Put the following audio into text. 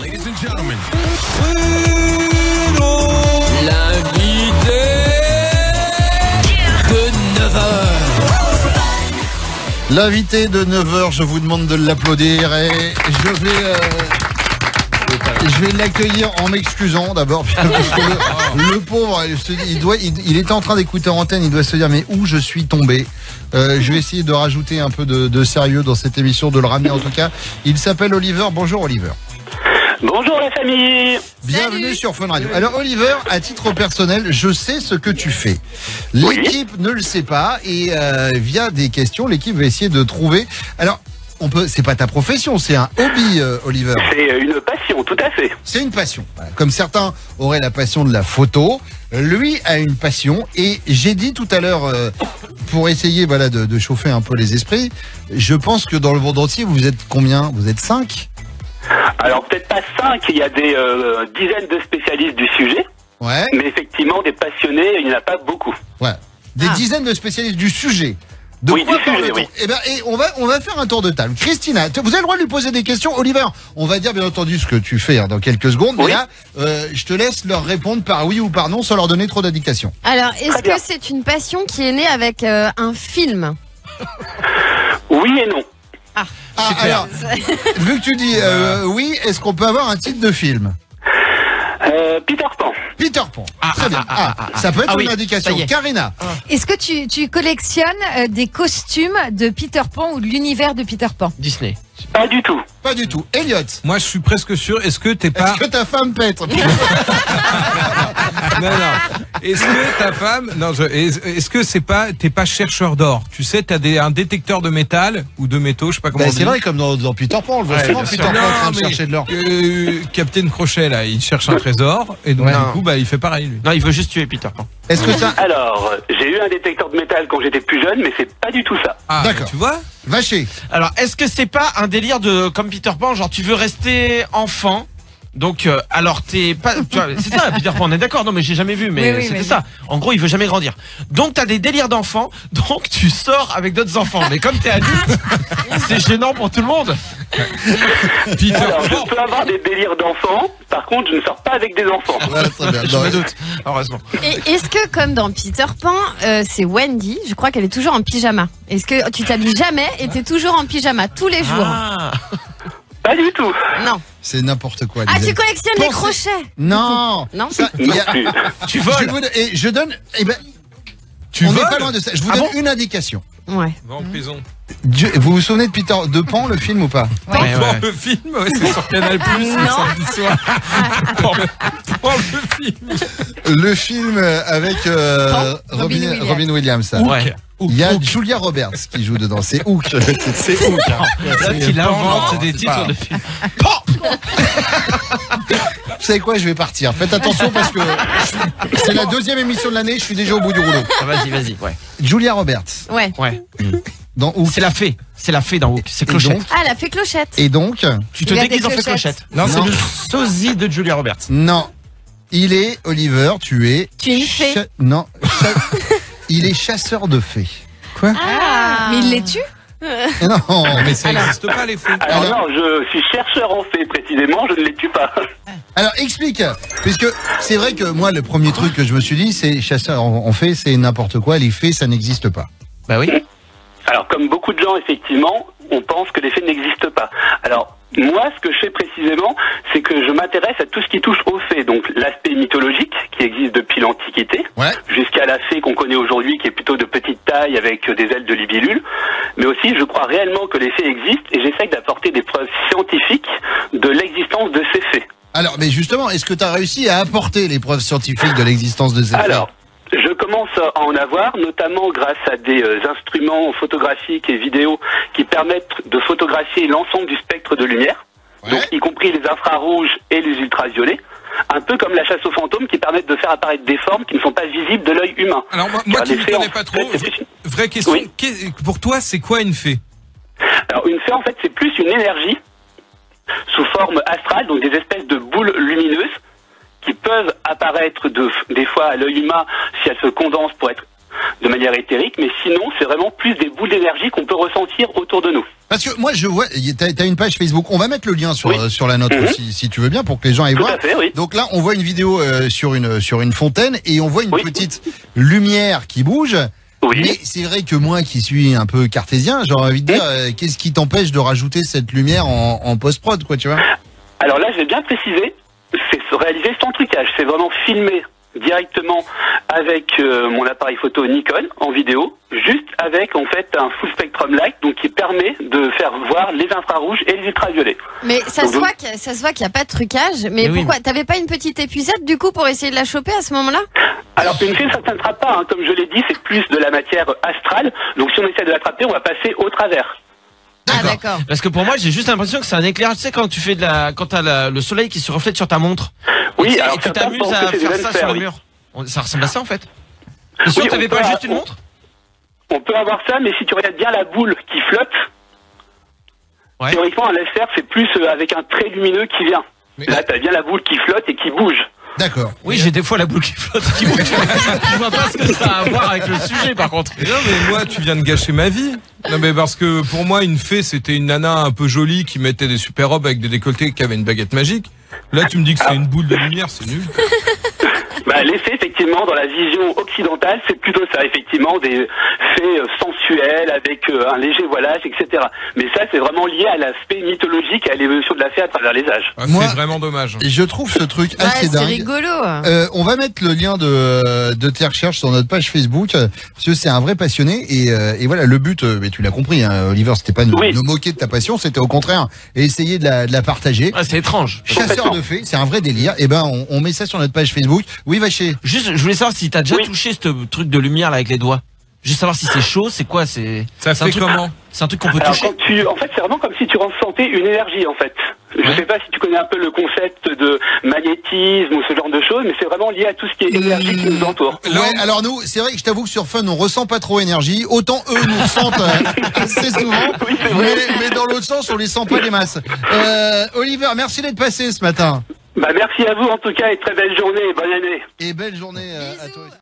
Ladies and gentlemen. L'invité de 9h. L'invité de 9h, je vous demande de l'applaudir et je vais l'accueillir en m'excusant d'abord. Parce que le pauvre, il était en train d'écouter en antenne, il doit se dire mais où je suis tombé. Je vais essayer de rajouter un peu de sérieux dans cette émission, de le ramener en tout cas. Il s'appelle Oliver. Bonjour Oliver. Bonjour la famille. Bienvenue sur Fun Radio. Alors Oliver, à titre personnel, je sais ce que tu fais. L'équipe ne le sait pas et via des questions, l'équipe va essayer de trouver. Alors, c'est pas ta profession, c'est un hobby, Oliver. C'est une passion, tout à fait. C'est une passion. Voilà. Comme certains auraient la passion de la photo, lui a une passion. Et j'ai dit tout à l'heure, pour essayer de chauffer un peu les esprits, je pense que dans le monde entier, vous êtes combien? Vous êtes 5? Alors peut-être pas 5, il y a des dizaines de spécialistes du sujet. Ouais. Mais effectivement, des passionnés, il n'y en a pas beaucoup. Ouais. Des dizaines de spécialistes du sujet. De oui, quoi du sujet, oui. Et on va faire un tour de table. Christina, vous avez le droit de lui poser des questions. Oliver, on va dire bien entendu ce que tu fais dans quelques secondes. Oui. Mais là, je te laisse leur répondre par oui ou par non sans leur donner trop d'indications. Alors, est-ce que c'est une passion qui est née avec un film? Oui et non. Alors, vu que tu dis oui, est-ce qu'on peut avoir un titre de film? Peter Pan. Peter Pan. Très bien. Ça peut être une indication. ça y est. Karina. Est-ce que tu collectionnes des costumes de Peter Pan ou de l'univers de Peter Pan? Disney. Pas du tout. Pas du tout. Elliot. Moi, je suis presque sûr. Est-ce que t'es pas... Est-ce que ta femme pète? Non. Est-ce que ta femme... Non, est-ce que t'es pas chercheur d'or? Tu sais, t'as un détecteur de métal ou de métaux, je sais pas comment on dit. C'est vrai, comme dans Peter Pan, on le voit souvent, Peter Pan en train de chercher de l'or. Captain Crochet, là, il cherche un trésor, et donc, du coup, il fait pareil, lui. Non, il veut juste tuer Peter Pan. Est-ce que ça... Alors, j'ai eu un détecteur de métal quand j'étais plus jeune, mais c'est pas du tout ça. Ah, d'accord. Tu vois? Vacher. Alors, est-ce que c'est pas un délire comme Peter Pan, genre tu veux rester enfant? Donc, alors t'es pas, tu vois, c'est ça Peter Pan, on est d'accord? Non mais j'ai jamais vu, mais Oui, c'était mais ça. En gros, il veut jamais grandir. Donc t'as des délires d'enfant, donc tu sors avec d'autres enfants. Mais comme t'es adulte, c'est gênant pour tout le monde. Peter Alors, Pan. je peux avoir des délires d'enfants, par contre, je ne sors pas avec des enfants. Voilà, très bien. Je me doute, heureusement. Et est-ce que, comme dans Peter Pan, c'est Wendy, je crois qu'elle est toujours en pyjama. Est-ce que tu t'habilles jamais et t'es toujours en pyjama tous les jours? Ah. Pas du tout. Non. C'est n'importe quoi. Ah, les tu collectionnes les Pensez- crochets? Non. Non. Ça, Non plus. Tu voles. Je donne. Eh ben, Tu on n'est voles? pas loin de ça. Je vous Ah donne bon une indication. Ouais. Va en prison. Vous vous souvenez de Peter de Pan, le film ou pas? Ouais. Pan, le film, c'est sur Canal+, le samedi soir. Pan, le film. Le film avec Robin Williams. Ouais. Il y a Julia Roberts qui joue dedans. C'est Hook. C'est Hook. Là, il invente des titres de films. Vous savez quoi? Je vais partir. Faites attention parce que c'est la deuxième émission de l'année. Je suis déjà au bout du rouleau. Ah, vas-y, ouais. Julia Roberts Ouais. dans Hook. C'est la fée dans Hook, c'est Et Clochette. donc, Ah, elle a fait clochette. et donc, Tu te Il a déguises des en fait clochettes. Clochette. Non, c'est Non. le sosie de Julia Roberts. non. Il est, Oliver, tu es... Tu es une fée. Non. Il est chasseur de fées. Quoi? Ah. Mais il les tue? Non. Mais ça n'existe pas, les fous. Alors Alors- non, je suis chercheur en fait précisément, je ne les tue pas. Alors explique, puisque c'est vrai que moi le premier truc que je me suis dit c'est chasseur en fait c'est n'importe quoi, les fées ça n'existe pas. Bah oui. Alors comme beaucoup de gens effectivement, on pense que les fées n'existent pas. Alors moi ce que je fais précisément, c'est que je m'intéresse à tout ce qui touche aux fées, donc l'aspect mythologique qui existe depuis l'Antiquité, Ouais. jusqu'à la fée qu'on connaît aujourd'hui qui est plutôt de petite taille avec des ailes de libellule, mais aussi je crois réellement que les fées existent et j'essaye d'apporter des preuves scientifiques de l'existence de ces fées. Alors mais justement, est-ce que tu as réussi à apporter les preuves scientifiques de l'existence de ces fées? Alors, je commence à en avoir, notamment grâce à des instruments photographiques et vidéo qui permettent de photographier l'ensemble du spectre de lumière, Ouais. donc y compris les infrarouges et les ultraviolets, un peu comme la chasse aux fantômes qui permettent de faire apparaître des formes qui ne sont pas visibles de l'œil humain. Alors, moi Car qui les ne fées, connais en pas fait, trop, c'est plus vraie question. Oui. Pour toi, c'est quoi une fée? Alors une fée en fait c'est plus une énergie sous forme astrale, donc des espèces de boules lumineuses qui peuvent apparaître des fois à l'œil humain si elles se condensent pour être de manière éthérique, mais sinon, c'est vraiment plus des boules d'énergie qu'on peut ressentir autour de nous. Parce que moi, je vois, t'as une page Facebook. On va mettre le lien sur la note si tu veux bien, pour que les gens aillent Tout voir. à fait, oui. Donc là, on voit une vidéo sur une fontaine et on voit une petite lumière qui bouge. Oui. Mais c'est vrai que moi, qui suis un peu cartésien, j'aurais envie de dire, qu'est-ce qui t'empêche de rajouter cette lumière en post-prod, quoi, tu vois? Alors là, je vais bien préciser, c'est réalisé sans trucage, c'est vraiment filmé directement avec mon appareil photo Nikon en vidéo, juste avec en fait un full spectrum light, donc qui permet de faire voir les infrarouges et les ultraviolets. Mais ça se voit qu'il n'y a pas de trucage. Mais pourquoi t'avais pas une petite épuisette du coup pour essayer de la choper à ce moment-là? Alors une fille, ça ne s'attrape pas, hein. Comme je l'ai dit, c'est plus de la matière astrale, donc si on essaie de l'attraper, on va passer au travers. Ah d'accord. Parce que pour moi, j'ai juste l'impression que c'est un éclairage. Tu sais, quand tu fais quand t'as le soleil qui se reflète sur ta montre. Oui, et alors tu t'amuses à faire ça sur le mur. Ça ressemble à ça en fait. Et sûr, t'avais pas juste une montre? On peut avoir ça, mais si tu regardes bien la boule qui flotte, théoriquement un laser c'est plus avec un trait lumineux qui vient. Là, t'as bien la boule qui flotte et qui bouge. D'accord. Oui, j'ai des fois la boule qui flotte, qui bouge. Je vois pas ce que ça a à voir avec le sujet, par contre. Non, mais moi, tu viens de gâcher ma vie. Non, mais parce que pour moi, une fée, c'était une nana un peu jolie qui mettait des super robes avec des décolletés, qui avait une baguette magique. Là, tu me dis que c'est une boule de lumière, c'est nul. Bah, l'effet, effectivement, dans la vision occidentale, c'est plutôt ça, effectivement, des faits sensuels avec un léger voilage, etc. Mais ça, c'est vraiment lié à l'aspect mythologique et à l'évolution de la fée à travers les âges. Ah, Moi, c'est vraiment dommage. Je trouve ce truc assez dingue. C'est rigolo. On va mettre le lien de tes recherches sur notre page Facebook, parce que c'est un vrai passionné. Et voilà, le but, mais tu l'as compris, hein, Oliver, c'était pas de nous moquer de ta passion, c'était au contraire essayer de la partager. Ah, c'est étrange. Chasseur de fées, c'est un vrai délire. Et ben, on met ça sur notre page Facebook. Oui, Vacher. Juste, je voulais savoir si t'as déjà touché ce truc de lumière là avec les doigts. Juste savoir si c'est chaud, c'est quoi, ça fait comment? C'est un truc qu'on peut Alors, toucher. en fait, c'est vraiment comme si tu ressentais une énergie, en fait. Je sais pas si tu connais un peu le concept de magnétisme ou ce genre de choses, mais c'est vraiment lié à tout ce qui est énergie qui nous entoure. Ouais, alors nous, c'est vrai que je t'avoue que sur Fun, on ressent pas trop énergie. Autant eux nous ressentent assez souvent. Oui, c'est vrai. Mais dans l'autre sens, on les sent pas les masses. Oliver, merci d'être passé ce matin. Bah, merci à vous, en tout cas, et très belle journée et bonne année. Et belle journée à toi aussi.